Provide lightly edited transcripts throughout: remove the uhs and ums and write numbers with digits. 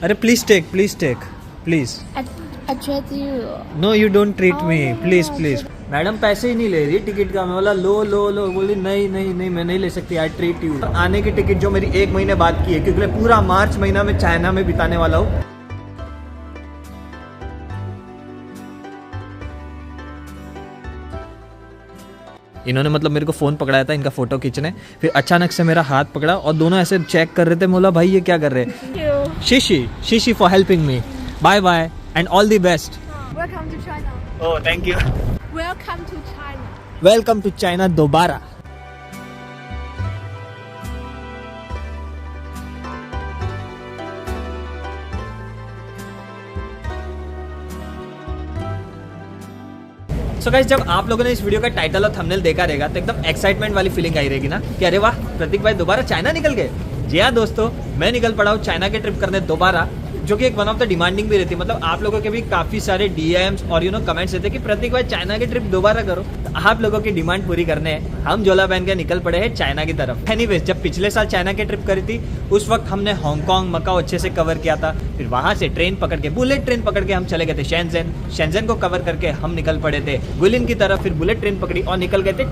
अरे please take please. I treat you. No you don't treat me, Oh, please no, please. Madam पैसे ही नहीं ले रही टिकट का। मैं बोला लो लो लो, बोली नहीं नहीं नहीं मैं नहीं ले सकती, आई ट्रीट यू। आने की टिकट जो मेरी 1 महीने बाद की है, क्योंकि मैं पूरा मार्च महीना में चाइना में बिताने वाला हूँ। इन्होंने मतलब मेरे को फ़ोन पकड़ाया था इनका फ़ोटो खींचने, फिर अचानक से मेरा हाथ पकड़ा और दोनों ऐसे चेक कर रहे थे। बोला भाई ये क्या कर रहे हैं? Thank you. Shishi for helping me, bye bye and all the best. Welcome to China. Oh thank you. Welcome to China. Welcome to China दोबारा। सो गाइस, जब आप लोगों ने इस वीडियो का टाइटल और थंबनेल देखा रहेगा तो एकदम एक्साइटमेंट वाली फीलिंग आई रहेगी ना कि अरे वाह प्रतीक भाई दोबारा चाइना निकल गए। जी हाँ दोस्तों, मैं निकल पड़ा हूँ चाइना के ट्रिप करने दोबारा, जो कि एक वन ऑफ द डिमांडिंग भी रहती है। मतलब आप लोगों के भी काफी सारे डीएम्स और कमेंट्स रहते हैं कि प्रतीक भाई चाइना की ट्रिप दोबारा करो। तो आप लोगों की डिमांड पूरी करने हम झोला पहन के निकल पड़े हैं चाइना की तरफ। एनीवेज, जब पिछले साल चाइना की ट्रिप करी थी उस वक्त हमने हांगकांग मकाओ अच्छे से कवर किया था। फिर वहां से ट्रेन पकड़ के, बुलेट ट्रेन पकड़ के हम चले गए थे शेंजन को कवर करके हम निकल पड़े थे गुलिन की तरफ। फिर बुलेट ट्रेन पकड़ी और निकल गए थे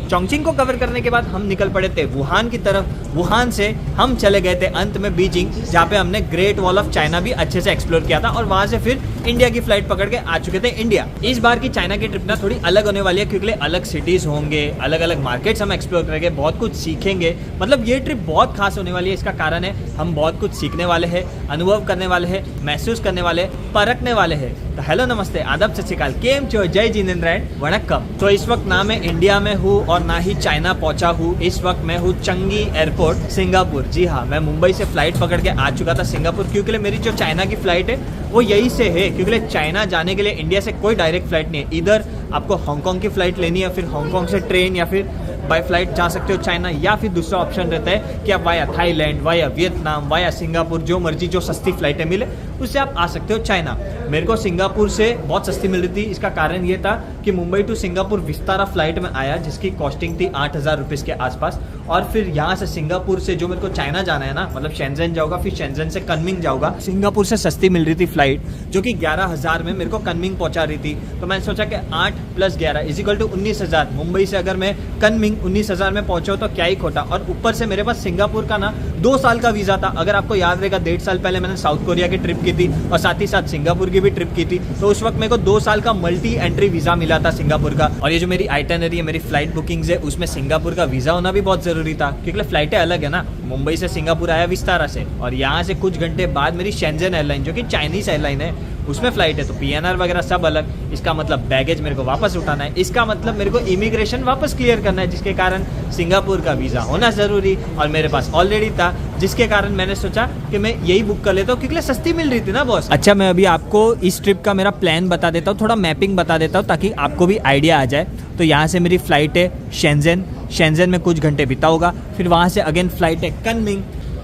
चोंगचिंग को कवर करने के बाद हम निकल पड़े थे वुहान की तरफ। वुहान से हम चले गए थे अंत में बीजिंग, जहाँ पे हमने ग्रेट वॉल ऑफ चाइना भी अच्छे से एक्सप्लोर किया था। और वहां से फिर इंडिया की फ्लाइट पकड़ के आ चुके थे इंडिया। इस बार की चाइना की ट्रिप ना थोड़ी अलग होने वाली है, क्योंकि अलग सिटीज होंगे, अलग अलग मार्केट्स हम एक्सप्लोर करेंगे, बहुत कुछ सीखेंगे। मतलब ये ट्रिप बहुत खास होने वाली है। इसका कारण है हम बहुत कुछ सीखने वाले हैं, अनुभव करने वाले हैं, महसूस करने वाले हैं, परखने वाले हैं। तो हेलो नमस्ते आदाब सत श्री अकाल, केम छो, जय जिनेंद्र, वणक्कम। तो इस वक्त ना मैं इंडिया में हूँ और ना ही चाइना पहुंचा हूँ। इस वक्त मैं हूँ चंगी एयरपोर्ट, सिंगापुर। जी हाँ, मैं मुंबई से फ्लाइट पकड़ के आ चुका था सिंगापुर, क्योंकि मेरी जो चाइना की फ्लाइट है वो यही से है। क्योंकि चाइना जाने के लिए इंडिया से कोई डायरेक्ट फ्लाइट नहीं है। इधर आपको हांगकांग की फ्लाइट लेनी है, फिर हांगकांग से ट्रेन या फिर बाय फ्लाइट जा सकते हो चाइना, या फिर दूसरा ऑप्शन रहता है कि आप via Thailand, via Vietnam, via Singapore, जो मर्जी जो सस्ती फ्लाइटें मिले उससे आप आ सकते हो चाइना। मेरे को सिंगापुर से बहुत सस्ती मिल रही थी। इसका कारण ये था कि Mumbai to Singapore Vistara flight में आया, जिसकी कॉस्टिंग थी 8,000 रुपीज़ के आसपास। और फिर यहाँ से सिंगापुर से जो मेरे को चाइना जाना है ना, मतलब शेंजन जाऊंगा, फिर शेंजन से कनमिंग जाऊंगा। सिंगापुर से सस्ती मिल रही थी फ्लाइट, जो कि 11,000 में मेरे को कनमिंग पहुंचा रही थी। तो मैंने सोचा कि 8 + 11 = 19,000। मुंबई से अगर मैं कनमिंग 19,000 में पहुंचा तो क्या ही खोटा। और ऊपर से मेरे पास सिंगापुर का ना 2 साल का वीजा था। अगर आपको याद रहेगा 1.5 साल पहले मैंने साउथ कोरिया की ट्रिप की थी और साथ ही साथ सिंगापुर की भी ट्रिप की थी। तो उस वक्त मेरे को 2 साल का मल्टी एंट्री वीजा मिला था सिंगापुर का। और ये जो मेरी आइटनरी है, मेरी फ्लाइट बुकिंग्स है, उसमें सिंगापुर का वीजा होना भी बहुत जरूरी था, क्योंकि फ्लाइटें अलग है ना। मुंबई से सिंगापुर आया विस्तारा से, और यहाँ से कुछ घंटे बाद मेरी शेंजन एयरलाइन, जो कि चाइनीज एयरलाइन है, उसमें फ्लाइट है। तो PNR वगैरह सब अलग। इसका मतलब बैगेज मेरे को वापस उठाना है, इसका मतलब मेरे को इमिग्रेशन वापस क्लियर करना है, जिसके कारण सिंगापुर का वीजा होना जरूरी और मेरे पास ऑलरेडी था, जिसके कारण मैंने सोचा कि मैं यही बुक कर लेता हूँ, क्योंकि सस्ती मिल रही थी ना बॉस। अच्छा, मैं अभी आपको इस ट्रिप का मेरा प्लान बता देता हूँ, थोड़ा मैपिंग बता देता हूँ, ताकि आपको भी आइडिया आ जाए। तो यहाँ से मेरी फ्लाइट है शेंजन में कुछ घंटे बिताऊंगा। फिर वहाँ से अगेन फ्लाइट है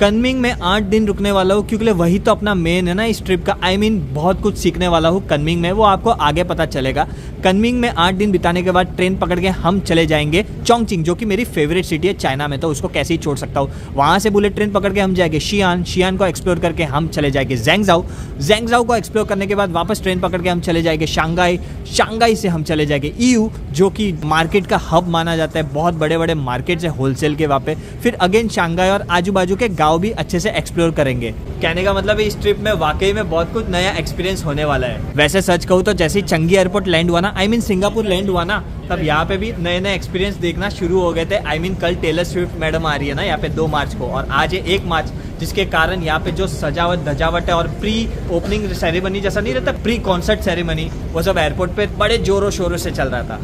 कनमिंग में 8 दिन रुकने वाला हूँ, क्योंकि वही तो अपना मेन है ना इस ट्रिप का। बहुत कुछ सीखने वाला हूँ कनमिंग में, वो आपको आगे पता चलेगा। कनमिंग में 8 दिन बिताने के बाद ट्रेन पकड़ के हम चले जाएंगे चोंगचिंग, जो कि मेरी फेवरेट सिटी है चाइना में, तो उसको कैसे ही छोड़ सकता हूँ। वहाँ से बुलेट ट्रेन पकड़ के हम जाएंगे शियान को एक्सप्लोर करके हम चले जाएंगे ज़ैंगज़ाओ को एक्सप्लोर करने के बाद वापस ट्रेन पकड़ के हम चले जाएंगे शांघाई से हम चले जाएंगे EU, जो कि मार्केट का हब माना जाता है। बहुत बड़े बड़े मार्केट्स है होलसेल के वहाँ पे। फिर अगेन शांघाई और आजू बाजू के गाँव भी अच्छे से एक्सप्लोर करेंगे। कहने का मतलब इस ट्रिप में वाकई में बहुत कुछ नया एक्सपीरियंस होने वाला है। वैसे सच कहूँ तो जैसे ही चंगी एयरपोर्ट लैंड हुआ ना, सिंगापुर लैंड हुआ ना, तब यहाँ पे भी नए नए एक्सपीरियंस देखना शुरू हो गए थे। कल टेलर स्विफ्ट मैडम आ रही है ना यहाँ पे 2 मार्च को, और आज है 1 मार्च, जिसके कारण यहाँ पे जो सजावट धजावट है और प्री ओपनिंग सेरेमनी जैसा नहीं रहता, प्री कॉन्सर्ट सेरेमनी, वो सब एयरपोर्ट पे बड़े जोरों शोरों से चल रहा था।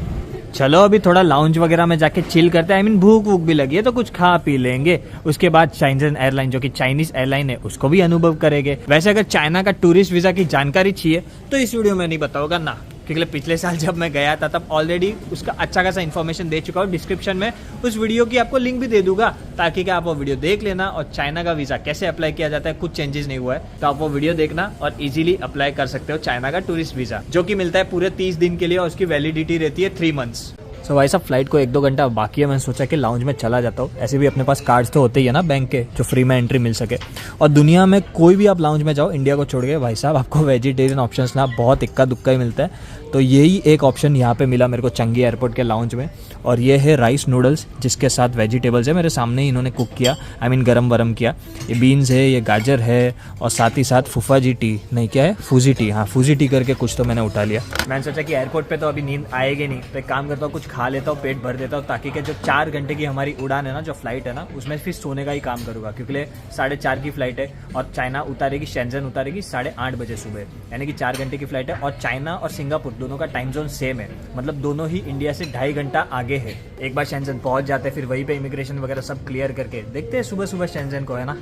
चलो अभी थोड़ा लाउंज वगैरह में जाके चिल करते हैं। भूख भी लगी है तो कुछ खा पी लेंगे। उसके बाद शेंजन एयरलाइन, जो कि चाइनीज एयरलाइन है, उसको भी अनुभव करेंगे। वैसे अगर चाइना का टूरिस्ट वीजा की जानकारी चाहिए तो इस वीडियो में नहीं बताऊंगा ना, क्योंकि पिछले साल जब मैं गया था तब ऑलरेडी उसका अच्छा खासा इन्फॉर्मेशन दे चुका हूँ। डिस्क्रिप्शन में उस वीडियो की आपको लिंक भी दे दूंगा, ताकि कि आप वो वीडियो देख लेना। और चाइना का वीज़ा कैसे अप्लाई किया जाता है, कुछ चेंजेस नहीं हुआ है, तो आप वो वीडियो देखना और इजीली अप्लाई कर सकते हो चाइना का टूरिस्ट वीज़ा, जो कि मिलता है पूरे 30 दिन के लिए और उसकी वैलिडिटी रहती है 3 मंथ्स। सो भाई साहब फ्लाइट को 1-2 घंटा बाकी है, मैंने सोचा कि लाउंज में चला जाता हूँ। ऐसे भी अपने पास कार्ड्स तो होते ही है ना बैंक के, जो फ्री में एंट्री मिल सके। और दुनिया में कोई भी आप लाउंज में जाओ इंडिया को छोड़ के, भाई साहब आपको वेजिटेरियन ऑप्शंस ना बहुत इक्का दुक्का ही मिलता है। तो यही एक ऑप्शन यहाँ पे मिला मेरे को चंगी एयरपोर्ट के लाउंज में, और ये है राइस नूडल्स जिसके साथ वेजिटेबल्स है। मेरे सामने ही इन्होंने कुक किया, आई मीन गरम वरम किया। ये बीन्स है, ये गाजर है, और साथ ही साथ फूफा जी टी, नहीं क्या है, फूजी टी, हाँ फूजी टी करके कुछ तो मैंने उठा लिया। मैंने सोचा कि एयरपोर्ट पे तो अभी नींद आएगी नहीं, तो एक काम करता हूँ कुछ खा लेता हूँ, पेट भर देता हूँ, ताकि कि जो 4 घंटे की हमारी उड़ान है ना, जो फ्लाइट है ना, उसमें फिर सोने का ही काम करूँगा, क्योंकि 4:30 की फ्लाइट है और चाइना उतारेगी, शेंजन उतारेगी 8:30 बजे सुबह, यानी कि 4 घंटे की फ्लाइट है। और चाइना और सिंगापुर दोनों का टाइम जोन सेम है, मतलब दोनों ही इंडिया से 2.5 घंटा आगे है। एक बार शेंजन पहुंच जाते हैं, फिर वहीं पे इमिग्रेशन वगैरह सब क्लियर करके देखते हैं सुबह सुबह शेंजन को, है ना।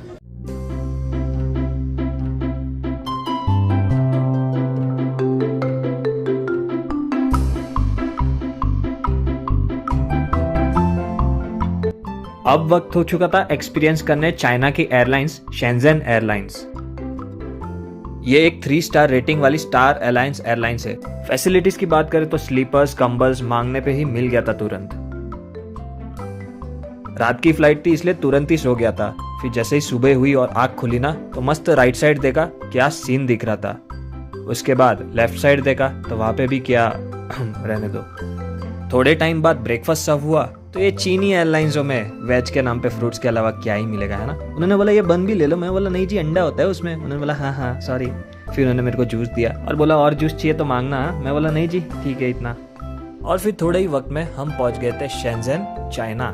अब वक्त हो चुका था एक्सपीरियंस करने चाइना की एयरलाइंस शेंजन एयरलाइंस। ये एक 3 स्टार रेटिंग वाली स्टार अलायंस एयरलाइंस है। फैसिलिटीज की बात करें तो स्लीपर्स, कंबल्स मांगने पे ही मिल गया था तुरंत। रात की फ्लाइट थी इसलिए तुरंत ही सो गया था। फिर जैसे ही सुबह हुई और आंख खुली ना, तो मस्त राइट साइड देखा, क्या सीन दिख रहा था। उसके बाद लेफ्ट साइड देखा तो वहां पे भी क्या रहने दो। थोड़े टाइम बाद ब्रेकफास्ट सर्व हुआ, तो ये चीनी एयरलाइंसों में वेज के नाम पे फ्रूट्स के अलावा क्या ही मिलेगा, है ना। उन्होंने बोला ये बन भी ले लो, मैं बोला नहीं जी अंडा होता है उसमें। उन्होंने बोला हाँ हाँ सॉरी। फिर उन्होंने मेरे को जूस दिया और बोला और जूस चाहिए तो मांगना। मैं बोला नहीं जी ठीक है इतना। और फिर थोड़े ही वक्त में हम पहुंच गए थे Shenzhen China.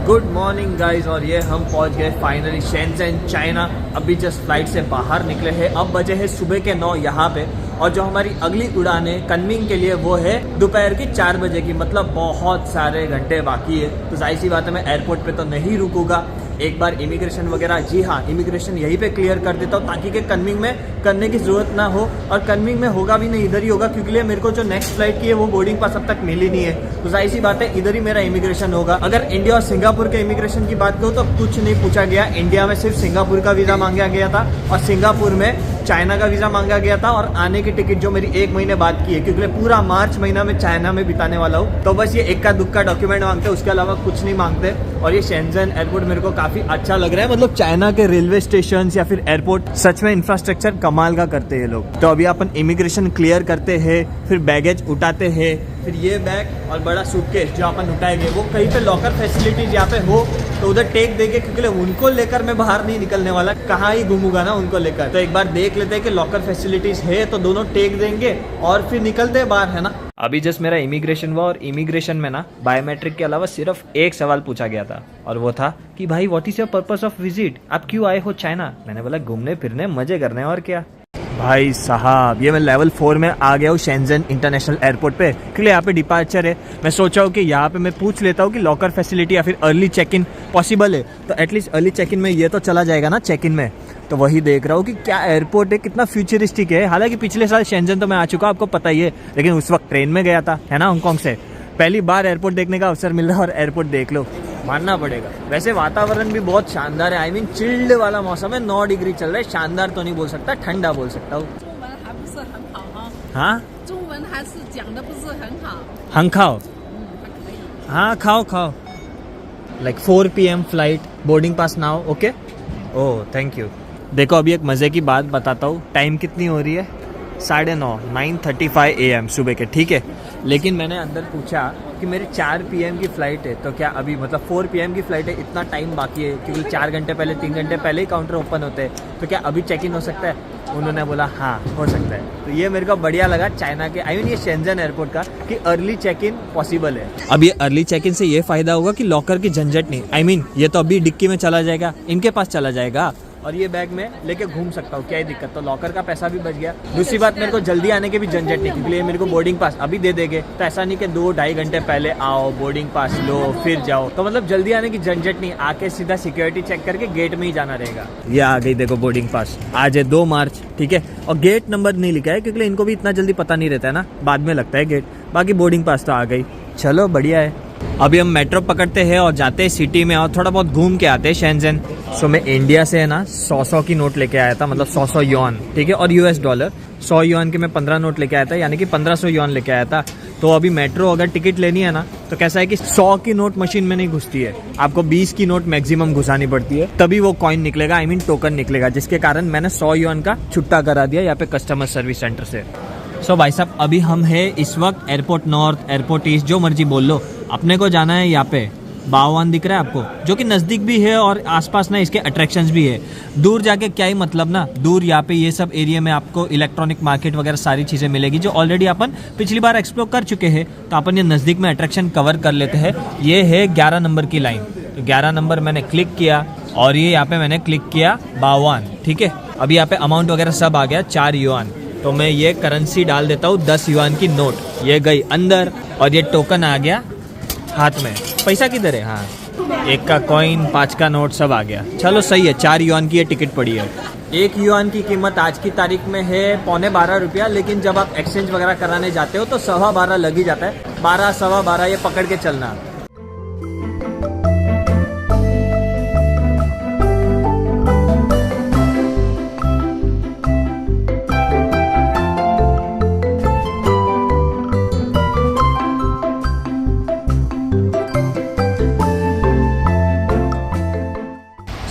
Good morning guys, और ये हम पहुंच गए फाइनली शेंजन चाइना। अभी जस्ट फ्लाइट से बाहर निकले हैं, अब बजे हैं सुबह के 9 यहाँ पे। और जो हमारी अगली उड़ान है कनमिंग के लिए वो है दोपहर की 4 बजे की, मतलब बहुत सारे घंटे बाकी है। तो जाहिर सी बात है मैं एयरपोर्ट पे तो नहीं रुकूंगा, एक बार इमिग्रेशन वगैरह, जी हाँ इमिग्रेशन यहीं पे क्लियर कर देता हूँ, ताकि कि कनमिंग में करने की जरूरत ना हो। और कनमिंग में होगा भी नहीं, इधर ही होगा, क्योंकि मेरे को जो नेक्स्ट फ्लाइट की है वो बोर्डिंग पास अब तक मिली नहीं है। तो जाहिर सी बात है इधर ही मेरा इमिग्रेशन होगा। अगर इंडिया और सिंगापुर के इमिग्रेशन की बात करूँ तो कुछ नहीं पूछा गया। इंडिया में सिर्फ सिंगापुर का वीज़ा मांगा गया था और सिंगापुर में चाइना का वीज़ा मांगा गया था। और आने की टिकट जो मेरी 1 महीने बाद की है, क्योंकि पूरा मार्च महीना में चाइना में बिताने वाला हूँ, तो बस ये इक्का दुक्का डॉक्यूमेंट मांगते हैं, उसके अलावा कुछ नहीं मांगते। और ये शेंजन एयरपोर्ट मेरे को काफ़ी अच्छा लग रहा है, मतलब चाइना के रेलवे स्टेशन या फिर एयरपोर्ट सच में इंफ्रास्ट्रक्चर कमाल का करते हैं लोग। तो अभी अपन इमिग्रेशन क्लियर करते हैं, फिर बैगेज उठाते हैं, फिर ये बैग और बड़ा सूटकेस जो अपन उठाएंगे वो कहीं पे लॉकर फैसिलिटीज यहाँ पे हो तो उधर टेक देंगे, क्योंकि उनको लेकर मैं बाहर नहीं निकलने वाला, कहाँ ही घूमूंगा ना उनको लेकर। तो एक बार देख लेते हैं कि लॉकर फैसिलिटीज है तो दोनों टेक देंगे और फिर निकलते हैं बाहर, है ना। अभी जस्ट मेरा इमिग्रेशन हुआ, और इमिग्रेशन में ना बायोमेट्रिक के अलावा सिर्फ एक सवाल पूछा गया था, और वो था कि भाई what is your purpose of visit, आप क्यों आए हो चाइना। मैंने बोला घूमने फिरने मजे करने, और क्या। भाई साहब ये मैं लेवल 4 में आ गया हूँ शेंजन इंटरनेशनल एयरपोर्ट पे, क्योंकि यहाँ पे डिपार्चर है। मैं सोचा हूँ कि यहाँ पे मैं पूछ लेता हूँ कि लॉकर फैसिलिटी या फिर अर्ली चेक इन पॉसिबल है, तो एटलीस्ट अर्ली चेक इन में ये तो चला जाएगा ना चेक इन में। तो वही देख रहा हूँ कि क्या एयरपोर्ट है, कितना फ्यूचरिस्टिक है। हालांकि पिछले साल शेंजन तो मैं आ चुका, आपको पता ही है, लेकिन उस वक्त ट्रेन में गया था, है ना, हांगकांग से। पहली बार एयरपोर्ट देखने का अवसर मिल रहा है, और एयरपोर्ट देख लो, मानना पड़ेगा। वैसे वातावरण भी बहुत शानदार है, आई मीन चिल्ड वाला मौसम है, 9 डिग्री चल रहा है। शानदार तो नहीं बोल सकता, ठंडा बोल सकता हूँ। हाँ हम खाओ, हाँ खाओ खाओ। Like 4 PM flight, boarding pass now, okay, oh thank you. देखो अभी एक मज़े की बात बताता हूँ, टाइम कितनी हो रही है, 9:30 AM सुबह के, ठीक है। लेकिन मैंने अंदर पूछा कि मेरे 4 PM की फ़्लाइट है, तो क्या अभी मतलब 4 PM की फ़्लाइट है, इतना टाइम बाकी है, क्योंकि 4 घंटे पहले, 3 घंटे पहले ही काउंटर ओपन होते हैं, तो क्या अभी चेक इन हो सकता है। उन्होंने बोला हाँ हो सकता है। तो ये मेरे को बढ़िया लगा चाइना के, आई मीन ये शेंजन एयरपोर्ट का, कि अर्ली चेक इन पॉसिबल है। अब ये अर्ली चेक इन से ये फ़ायदा होगा कि लॉकर की झंझट नहीं, आई मीन ये तो अभी डिक्की में चला जाएगा, इनके पास चला जाएगा, और ये बैग में लेके घूम सकता हूँ, क्या ही दिक्कत। तो लॉकर का पैसा भी बच गया। दूसरी बात, मेरे को जल्दी आने के भी झंझट नहीं, क्योंकि मेरे को बोर्डिंग पास अभी दे देंगे, तो ऐसा नहीं कि 2-2.5 घंटे पहले आओ, बोर्डिंग पास लो, फिर जाओ। तो मतलब जल्दी आने की झंझट नहीं, आके सीधा सिक्योरिटी चेक करके गेट में ही जाना रहेगा। ये आ गई देखो बोर्डिंग पास, आज है 2 मार्च, ठीक है। और गेट नंबर नहीं लिखा है, क्योंकि इनको भी इतना जल्दी पता नहीं रहता है ना, बाद में लगता है गेट। बाकी बोर्डिंग पास तो आ गई, चलो बढ़िया है। अभी हम मेट्रो पकड़ते हैं और जाते हैं सिटी में और थोड़ा बहुत घूम के आते हैं शेंजन। सो मैं इंडिया से है ना 100 की नोट लेके आया था, मतलब 100 युआन, ठीक है, और US डॉलर। 100 युआन के मैं 15 नोट लेके आया था, यानी कि 1500 युआन लेके आया था। तो अभी मेट्रो अगर टिकट लेनी है ना तो कैसा है कि 100 की नोट मशीन में नहीं घुसती है, आपको 20 की नोट मैक्सिमम घुसानी पड़ती है, तभी वो कॉइन निकलेगा, आई मीन टोकन निकलेगा, जिसके कारण मैंने 100 युआन का छुट्टा करा दिया यहाँ पे कस्टमर सर्विस सेंटर से। सो भाई साहब अभी हम है इस वक्त एयरपोर्ट नॉर्थ, एयरपोर्ट ईस्ट, जो मर्जी बोल लो, अपने को जाना है यहाँ पे। बावान दिख रहा है आपको, जो कि नज़दीक भी है और आसपास ना इसके अट्रैक्शंस भी है। दूर जाके क्या ही मतलब ना, दूर यहाँ पे ये सब एरिया में आपको इलेक्ट्रॉनिक मार्केट वगैरह सारी चीज़ें मिलेगी जो ऑलरेडी अपन पिछली बार एक्सप्लोर कर चुके हैं। तो अपन ये नज़दीक में अट्रैक्शन कवर कर लेते हैं। ये है 11 नंबर की लाइन, तो 11 नंबर मैंने क्लिक किया और ये यहाँ पे मैंने क्लिक किया बावान, ठीक है। अभी यहाँ पे अमाउंट वगैरह सब आ गया 4 युआन। तो मैं ये करेंसी डाल देता हूँ 10 युआन की नोट, ये गई अंदर और ये टोकन आ गया हाथ में। पैसा किधर है? हाँ, 1 का कॉइन, 5 का नोट सब आ गया। चलो सही है, 4 युआन की ये टिकट पड़ी है। 1 युआन की कीमत आज की तारीख में है 12.25 रुपया, लेकिन जब आप एक्सचेंज वगैरह कराने जाते हो तो 12.25 लग ही जाता है। 12, 12.25 ये पकड़ के चलना।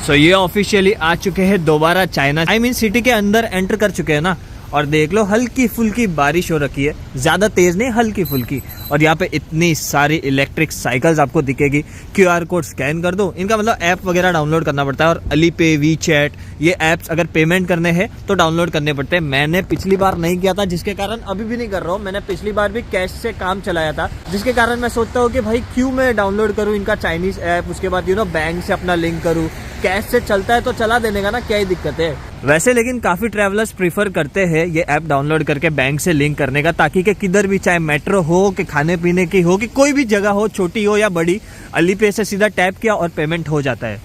तो ये ऑफिशियली आ चुके हैं दोबारा चाइना, आई मीन सिटी के अंदर एंटर कर चुके हैं ना। और देख लो हल्की फुल्की बारिश हो रखी है, ज्यादा तेज नहीं, हल्की फुल्की। और यहाँ पे इतनी सारी इलेक्ट्रिक साइकिल्स आपको दिखेगी। QR कोड स्कैन कर दो, इनका मतलब ऐप वगैरह डाउनलोड करना पड़ता है। और अलीपे, वीचैट, ये ऐप्स अगर पेमेंट करने हैं तो डाउनलोड करने पड़ते हैं। मैंने पिछली बार नहीं किया था, जिसके कारण अभी भी नहीं कर रहा हूँ। मैंने पिछली बार भी कैश से काम चलाया था, जिसके कारण मैं सोचता हूँ कि भाई क्यों मैं डाउनलोड करूँ इनका चाइनीज ऐप, उसके बाद बैंक से अपना लिंक करूँ। कैश से चलता है तो चला देने का ना, क्या ही दिक्कत है वैसे। लेकिन काफी ट्रैवलर्स प्रीफर करते हैं ये ऐप डाउनलोड करके बैंक से लिंक करने का, ताकि कि किधर भी, चाहे मेट्रो हो कि खाने पीने की हो कि कोई भी जगह हो, छोटी हो या बड़ी, अलीपे से सीधा टैप किया और पेमेंट हो जाता है।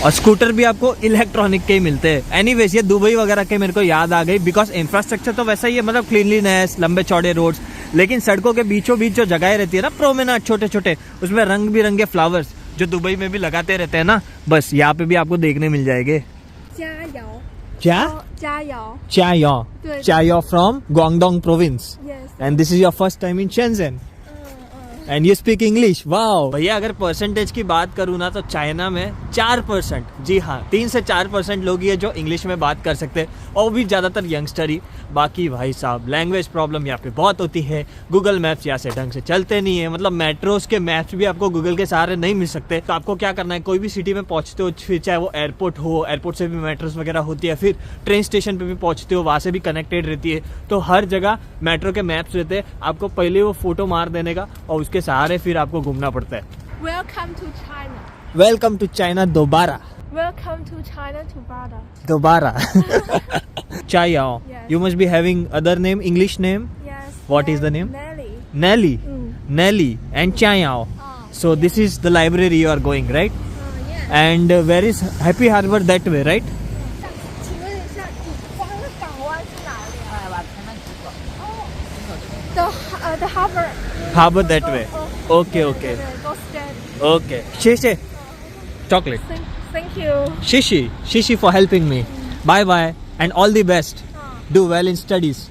और स्कूटर भी आपको इलेक्ट्रॉनिक के ही मिलते हैं। एनीवेज ये दुबई वगैरह के मेरे को याद आ गई, बिकॉज इंफ्रास्ट्रक्चर तो वैसा ही है, मतलब क्लीनलीनेस, लंबे चौड़े रोड्स, लेकिन सड़कों के बीचों बीच जो जगह रहती है ना, प्रोमेनाड छोटे छोटे, उसमें रंग बिरंगे फ्लावर्स जो दुबई में भी लगाते रहते हैं ना, बस यहाँ पे भी आपको देखने मिल जाएंगे। Chao from Guangdong province, and this is your first time in Shenzhen and you speak English. Wow भैया, अगर परसेंटेज की बात करूँ ना तो चाइना में 4%, जी हाँ 3 से 4% लोग ही है जो इंग्लिश में बात कर सकते हैं, और भी ज़्यादातर यंगस्टर ही। बाकी भाई साहब लैंग्वेज प्रॉब्लम यहाँ पे बहुत होती है। गूगल मैप्स यहाँ से ढंग से चलते नहीं है, मतलब मेट्रोस के मैप्स भी आपको गूगल के सहारे नहीं मिल सकते। तो आपको क्या करना है, कोई भी सिटी में पहुँचते हो, फिर चाहे वो एयरपोर्ट हो, एयरपोर्ट से भी मेट्रोस वगैरह होती है, फिर ट्रेन स्टेशन पर भी पहुँचते हो, वहाँ से भी कनेक्टेड रहती है। तो हर जगह मेट्रो के मैप्स रहते हैं, आपको पहले वो फोटो मार देने का और उसके सहारे फिर आपको घूमना पड़ता है। Welcome to China. Welcome to China दोबारा। Welcome to China दोबारा. दोबारा। Chayao. Yes. You must be having other name, English name. Yes. What is the name? Nelly. Nelly. Mm. Nelly and Chayao. So this is the library you are going, right? Yeah. And where is Happy Harbor that way, right? 请问一下，你方的港湾是哪里啊？The harbor. Harbor that way. Okay, okay. Go stand. Okay. Shishi. Chocolate. Thank you. Shishi for helping me. Bye bye and all the best. Do well in studies.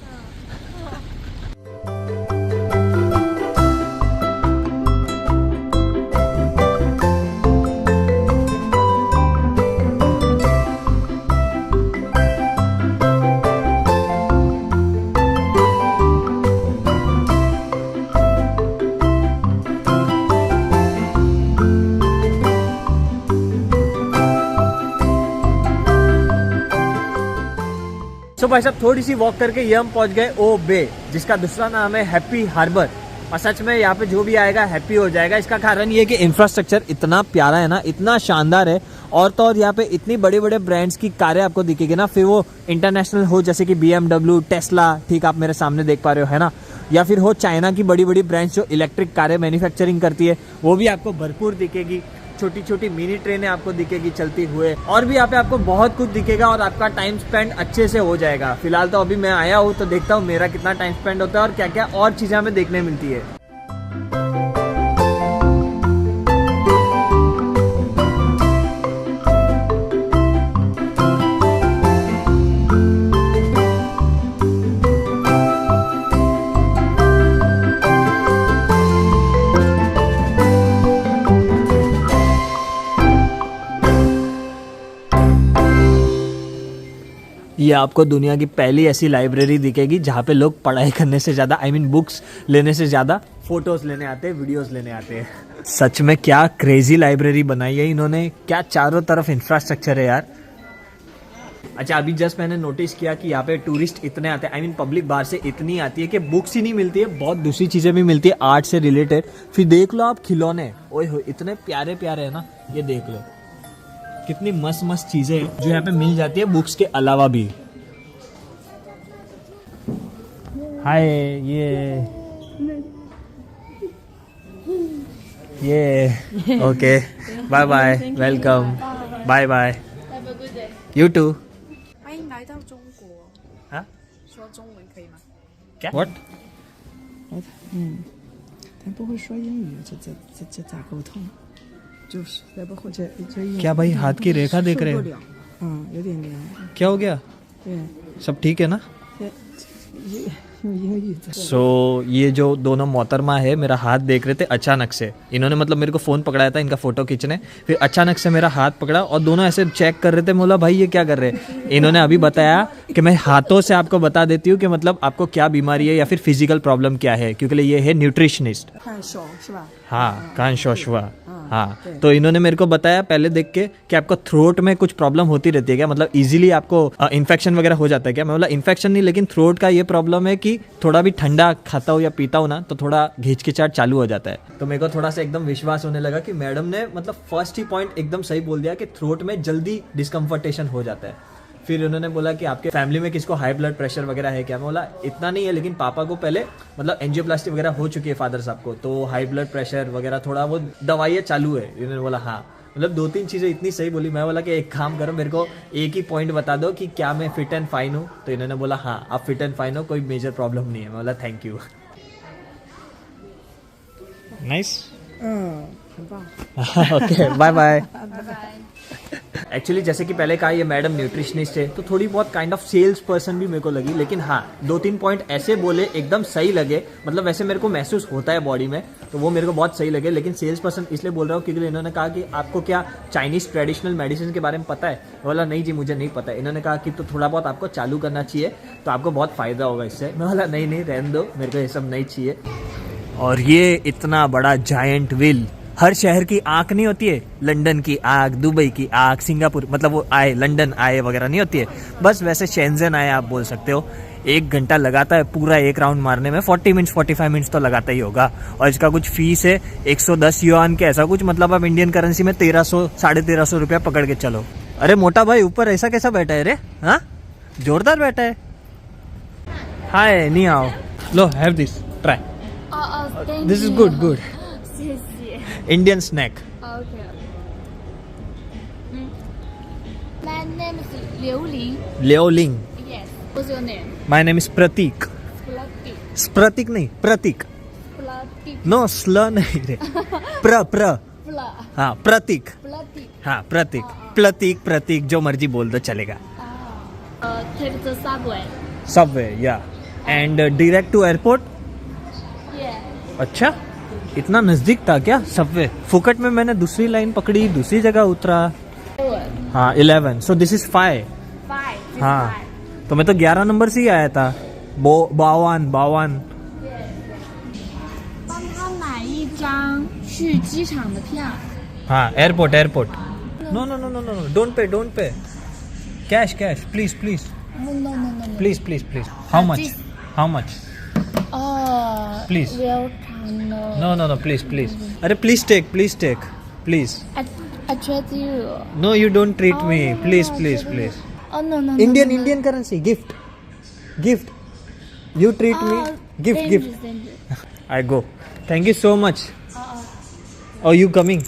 तो भाई साहब थोड़ी सी walk करके ये हम पहुंच गए ओ बे, जिसका दूसरा नाम है हैप्पी हार्बर। और सच में यहाँ पे जो भी आएगा हैप्पी हो जाएगा। इसका कारण ये कि इंफ्रास्ट्रक्चर इतना प्यारा है ना, इतना शानदार है। और तो और यहाँ पे इतनी बड़े बड़े ब्रांड्स की कारें आपको दिखेगी ना, फिर वो इंटरनेशनल हो जैसे कि BMW, टेस्ला, ठीक आप मेरे सामने देख पा रहे हो है ना, या फिर हो चाइना की बड़ी बड़ी ब्रांड्स जो इलेक्ट्रिक कारें मैन्युफैक्चरिंग करती है, वो भी आपको भरपूर दिखेगी। छोटी छोटी मिनी ट्रेनें आपको दिखेगी चलती हुए, और भी यहाँ पे आपको बहुत कुछ दिखेगा और आपका टाइम स्पेंड अच्छे से हो जाएगा। फिलहाल तो अभी मैं आया हूँ तो देखता हूँ मेरा कितना टाइम स्पेंड होता है और क्या क्या और चीजें हमें देखने मिलती है। ये आपको दुनिया की पहली ऐसी लाइब्रेरी दिखेगी जहाँ पे लोग पढ़ाई करने से ज़्यादा बुक्स लेने से ज़्यादा फोटोज़ लेने आते हैं, वीडियोस लेने आते हैं। सच में क्या क्रेजी लाइब्रेरी बनाई है इन्होंने, क्या चारों तरफ इंफ्रास्ट्रक्चर है यार। अच्छा, अभी जस्ट मैंने नोटिस किया कि यहाँ पे टूरिस्ट इतने आते हैं, पब्लिक बाहर से इतनी आती है कि बुक्स ही नहीं मिलती है, बहुत दूसरी चीज़ें भी मिलती है आर्ट से रिलेटेड। फिर देख लो आप खिलौने, ओए हो इतने प्यारे प्यारे है ना, ये देख लो कितनी मस्त मस्त चीज़ें हैं जो यहाँ पे मिल जाती है बुक्स के अलावा भी। हाय, ये okay, bye bye, welcome, bye bye, Have a good day. You too. 欢迎来到中国。 हाँ 说中文可以吗？ क्या व्हाट 他不会说英语，这咋沟通？就是再不会这英语 क्या भाई हाथ की रेखा देख रहे 受 हैं 不了，有点凉。 क्या हो गया, 对， सब ठीक है ना। 用英语在。 सो ये जो दोनों मोहतरमा है मेरा हाथ देख रहे थे अचानक से, इन्होंने मतलब मेरे को फ़ोन पकड़ाया था इनका फ़ोटो खींचने, फिर अचानक से मेरा हाथ पकड़ा और दोनों ऐसे चेक कर रहे थे। बोला भाई ये क्या कर रहे हैं। इन्होंने अभी बताया कि मैं हाथों से आपको बता देती हूँ कि मतलब आपको क्या बीमारी है या फिर फिजिकल प्रॉब्लम क्या है, क्योंकि ये है न्यूट्रिशनिस्ट। 看手是吧？ हाँ, कान शोशवा। हाँ, तो इन्होंने मेरे को बताया पहले देख के कि आपको थ्रोट में कुछ प्रॉब्लम होती रहती है क्या, मतलब इजीली आपको इन्फेक्शन वगैरह हो जाता है क्या। मैं बोला इन्फेक्शन नहीं, लेकिन थ्रोट का ये प्रॉब्लम है कि थोड़ा भी ठंडा खाता हो या पीता हो ना तो थोड़ा घिचकिचाहट चालू हो जाता है। तो मेरे को थोड़ा सा एकदम विश्वास होने लगा कि मैडम ने मतलब फर्स्ट ही पॉइंट एकदम सही बोल दिया कि थ्रोट में जल्दी डिस्कम्फर्टेशन हो जाता है। फिर उन्होंने बोला कि आपके फैमिली में किसको हाई ब्लड प्रेशर वगैरह है क्या। मैं बोला इतना नहीं है, लेकिन पापा को पहले मतलब एंजियोप्लास्टी वगैरह हो चुकी है फादर साहब को, तो हाई ब्लड प्रेशर वगैरह थोड़ा वो दवाइयाँ चालू है। इन्होंने बोला हाँ, मतलब 2-3 चीज़ें इतनी सही बोली। मैं बोला कि एक काम करो, मेरे को एक ही पॉइंट बता दो कि क्या मैं फिट एंड फाइन हूँ। तो इन्होंने बोला हाँ आप फिट एंड फाइन हो, कोई मेजर प्रॉब्लम नहीं है। मैं बोला thank you. Nice, 很棒。 okay, bye bye。 actually जैसे कि पहले कहा ये मैडम न्यूट्रिशनिस्ट है, तो थोड़ी बहुत काइंड ऑफ सेल्स पर्सन भी मेरे को लगी, लेकिन हाँ 2-3 पॉइंट ऐसे बोले एकदम सही लगे, मतलब वैसे मेरे को महसूस होता है बॉडी में, तो वो मेरे को बहुत सही लगे। लेकिन सेल्स पर्सन इसलिए बोल रहा हूँ क्योंकि इन्होंने कहा कि आपको क्या चाइनीज ट्रेडिशनल मेडिसिन के बारे में पता है। बोला नहीं जी मुझे नहीं पता है। इन्होंने कहा कि तो थोड़ा बहुत आपको चालू करना चाहिए, तो आपको बहुत फ़ायदा होगा इससे। मैं बोला नहीं नहीं रहने दो, मेरे को ये सब नहीं चाहिए। और ये इतना बड़ा जायंट व्हील, हर शहर की आँख नहीं होती है, लंदन की आँख, दुबई की आँख, सिंगापुर मतलब वो आए लंदन आए वगैरह नहीं होती है, बस वैसे शेंजन आए आप बोल सकते हो। 1 घंटा लगाता है पूरा एक राउंड मारने में, 40 मिनट्स 45 मिनट्स तो लगाता ही होगा। और इसका कुछ फीस है 110 युआन के ऐसा कुछ, मतलब आप इंडियन करेंसी में 1300 1350 रुपया पकड़ के चलो। अरे मोटा भाई ऊपर ऐसा कैसा बैठा है रे, हाँ जोरदार बैठा है। हाय नहीं आओ, लो हैव दिस ट्राई, thank दिस इज you. Good good 谢谢。 Indian snack. Okay. My name is Liu Ling. लियोलिंग। Yes. What's your name? My name is Prateek. Platik. Prateek नहीं, प्रतीक। Platik. नो स्ल नहीं रे, प्र Pla. हाँ प्रतीक, Platik. हाँ प्रतीक, प्रतीक प्रतीक जो मर्जी बोल दो चलेगा। Take the subway. सबवे या and direct to airport. Yeah. अच्छा इतना नजदीक था क्या सबवे। फुकट में मैंने दूसरी लाइन पकड़ी, दूसरी जगह उतरा। हाँ 11, सो दिस इज 5। 5. हाँ तो मैं तो 11 नंबर से ही आया था। 52帮他买一张去机场的票。 हाँ airport airport. No no no no no don't pay cash cash please please No. Please please please. How much how much Please. Welcome. No no no please please. अरे please take please. I treat you. No you don't treat me Oh, no, please no, please no. Please. Oh no. Indian currency gift you treat me gift Thank you. I go thank you so much. और you coming.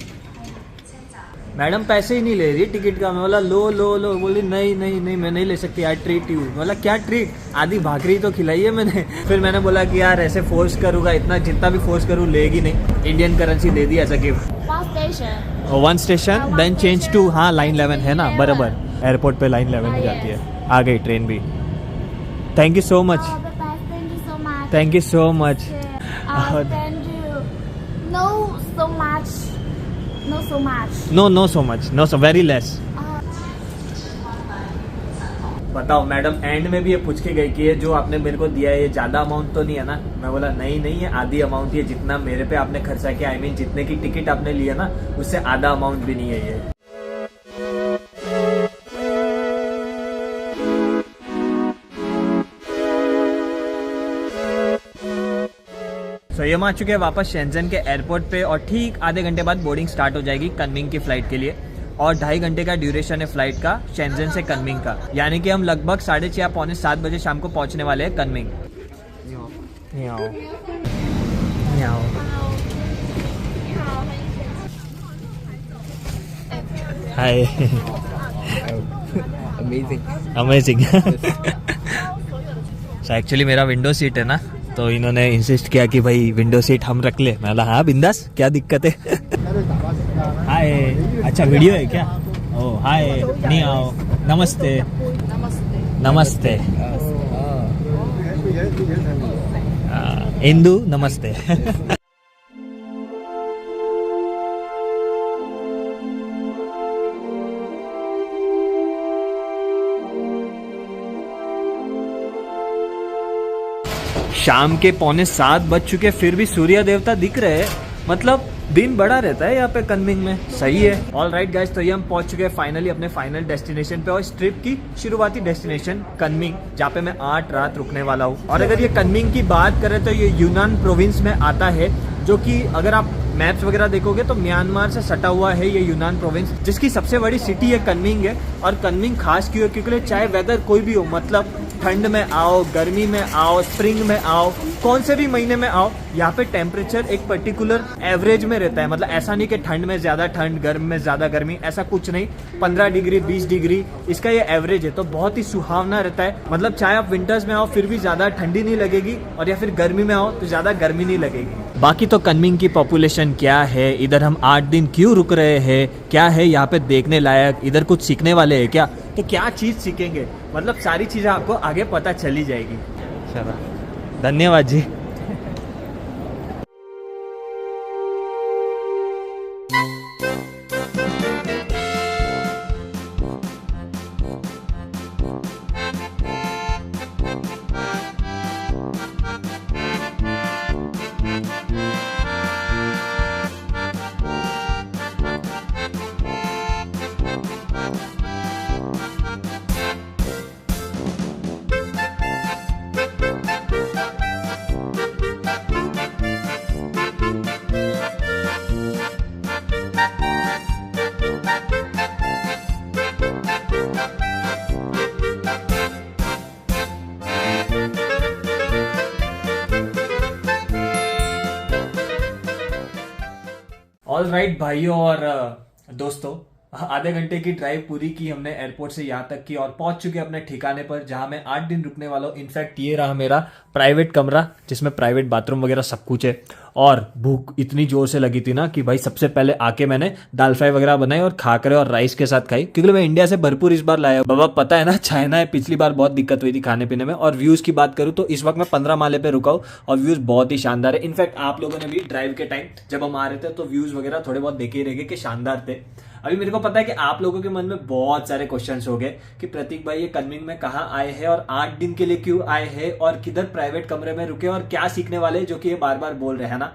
Madam पैसे ही नहीं ले रही ticket का। मैं बोला लो बोली नहीं मैं नहीं ले सकती, आई ट्रीट यू। बोला क्या ट्रीट, आधी भाकरी तो खिलाई है मैंने। फिर मैंने बोला कि यार ऐसे फोर्स करूँगा, इतना जितना भी फोर्स करूँ लेगी नहीं। इंडियन करेंसी दे दी as a gift. One station. 1 station then change to, हाँ लाइन 11 है ना बराबर, एयरपोर्ट पे लाइन 11 ही जाती है। आ गई ट्रेन भी। Thank you so much, Oh, bye. Thank you so much. Thank you so much. Thank you. No so much. No so much, no so very less. बताओ मैडम एंड में भी ये पूछ के गई कि ये जो आपने मेरे को दिया है ये ज्यादा अमाउंट तो नहीं है ना। मैं बोला नहीं नहीं, ये आधी अमाउंट ही है, जितना मेरे पे आपने खर्चा किया, आई मीन जितने की टिकट आपने लिया ना उससे आधा अमाउंट भी नहीं है ये। तो ये हम आ चुके हैं वापस शेंजन के एयरपोर्ट पे और ठीक आधे घंटे बाद बोर्डिंग स्टार्ट हो जाएगी कनमिंग की फ्लाइट के लिए और 2.5 घंटे का ड्यूरेशन है फ्लाइट का शेंजन से कनमिंग का, यानी कि हम लगभग 6:30 या 6:45 बजे शाम को पहुंचने वाले हैं कनमिंग। हाय अमेजिंग। एक्चुअली मेरा विंडो सीट है ना, तो इन्होंने इंसिस्ट किया कि भाई विंडो सीट हम रख ले। मैं बोला हाँ बिंदास, क्या दिक्कत है। हाय, अच्छा वीडियो है क्या? ओ हाय, नहीं आओ, नमस्ते नमस्ते, इंदू नमस्ते। शाम के 6:45 बज चुके, फिर भी सूर्य देवता दिख रहे हैं, मतलब दिन बड़ा रहता है यहाँ पे कनमिंग में। सही है। ऑल राइट गाइज, तो ये हम पहुंच चुके हैं फाइनली अपने फाइनल डेस्टिनेशन पे और इस ट्रिप की शुरुआती डेस्टिनेशन कनमिंग, जहाँ पे मैं 8 रात रुकने वाला हूँ। और अगर ये कनमिंग की बात करें तो ये यूनान प्रोविंस में आता है, जो कि अगर आप मैप्स वगैरह देखोगे तो म्यांमार से सटा हुआ है ये यूनान प्रोविंस, जिसकी सबसे बड़ी सिटी है कनमिंग है। और कनमिंग खास क्यों है? क्योंकि चाहे वेदर कोई भी हो, मतलब ठंड में आओ, गर्मी में आओ, स्प्रिंग में आओ, कौन से भी महीने में आओ, यहाँ पे टेम्परेचर एक पर्टिकुलर एवरेज में रहता है। मतलब ऐसा नहीं कि ठंड में ज्यादा ठंड, गर्म में ज्यादा गर्मी, ऐसा कुछ नहीं। 15 डिग्री 20 डिग्री इसका ये एवरेज है, तो बहुत ही सुहावना रहता है। मतलब चाहे आप विंटर्स में आओ फिर भी ज्यादा ठंडी नहीं लगेगी, और या फिर गर्मी में आओ तो ज्यादा गर्मी नहीं लगेगी। बाकी तो कनमिंग की पॉपुलेशन क्या है, इधर हम 8 दिन क्यों रुक रहे हैं, क्या है यहाँ पे देखने लायक, इधर कुछ सीखने वाले हैं क्या, तो क्या चीज सीखेंगे, मतलब सारी चीजें आपको आगे पता चली जाएगी। चलो धन्यवाद जी। ऑल राइट भाइयों और दोस्तों, आधे घंटे की ड्राइव पूरी की हमने एयरपोर्ट से यहाँ तक की और पहुंच चुके अपने ठिकाने पर, जहां मैं 8 दिन रुकने वाला हूँ। इनफैक्ट ये रहा मेरा प्राइवेट कमरा, जिसमें प्राइवेट बाथरूम वगैरह सब कुछ है। और भूख इतनी जोर से लगी थी ना कि भाई सबसे पहले आके मैंने दाल फ्राई वगैरह बनाई और खाकर और राइस के साथ खाई, क्योंकि मैं इंडिया से भरपूर इस बार लाया। बाबा पता है ना, चाइना है, पिछली बार बहुत दिक्कत हुई थी खाने पीने में। और व्यूज की बात करूँ तो इस वक्त मैं 15 माले पे रुका हूँ और व्यूज बहुत ही शानदार है। इनफैक्ट आप लोगों ने भी ड्राइव के टाइम जब हम आ रहे थे तो व्यूज वगैरह थोड़े बहुत देखे ही रहेंगे कि शानदार थे। अभी मेरे को पता है कि आप लोगों के मन में बहुत सारे क्वेश्चंस हो गए कि प्रतीक भाई ये कनमिंग में कहाँ आए हैं और 8 दिन के लिए क्यों आए हैं और किधर प्राइवेट कमरे में रुके और क्या सीखने वाले, जो कि ये बार बार बोल रहे हैं ना।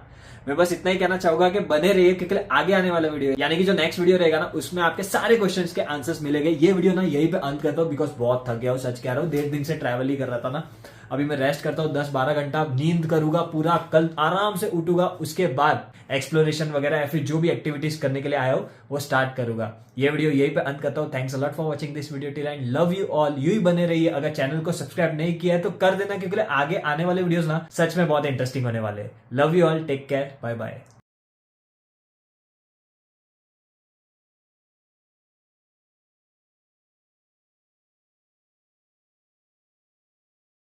मैं बस इतना ही कहना चाहूंगा कि बने रहिए, क्योंकि आगे आने वाला वीडियो यानी कि जो नेक्स्ट वीडियो रहेगा ना, उसमें आपके सारे क्वेश्चंस के आंसर्स मिलेंगे। ये वीडियो ना यहीं पे अंत करता हूँ, बिकॉज बहुत थक गया हूँ, सच कह रहा हूँ। 1.5 दिन से ट्रैवल ही कर रहा था ना। अभी मैं रेस्ट करता हूँ 10-12 घंटा, नींद करूंगा पूरा, कल आराम से उठूंगा, उसके बाद एक्सप्लोरेशन वगैरह या फिर जो भी एक्टिविटीज करने के लिए आया हो वो स्टार्ट करूंगा। ये वीडियो यहीं पे अंत करता हूँ। Thanks a lot for watching this video till end love you all. यू ही बने रहिए। अगर चैनल को सब्सक्राइब नहीं किया है तो कर देना, क्योंकि आगे आने वाले वीडियोस ना सच में बहुत इंटरेस्टिंग होने वाले हैं। Love you all, take care, bye bye.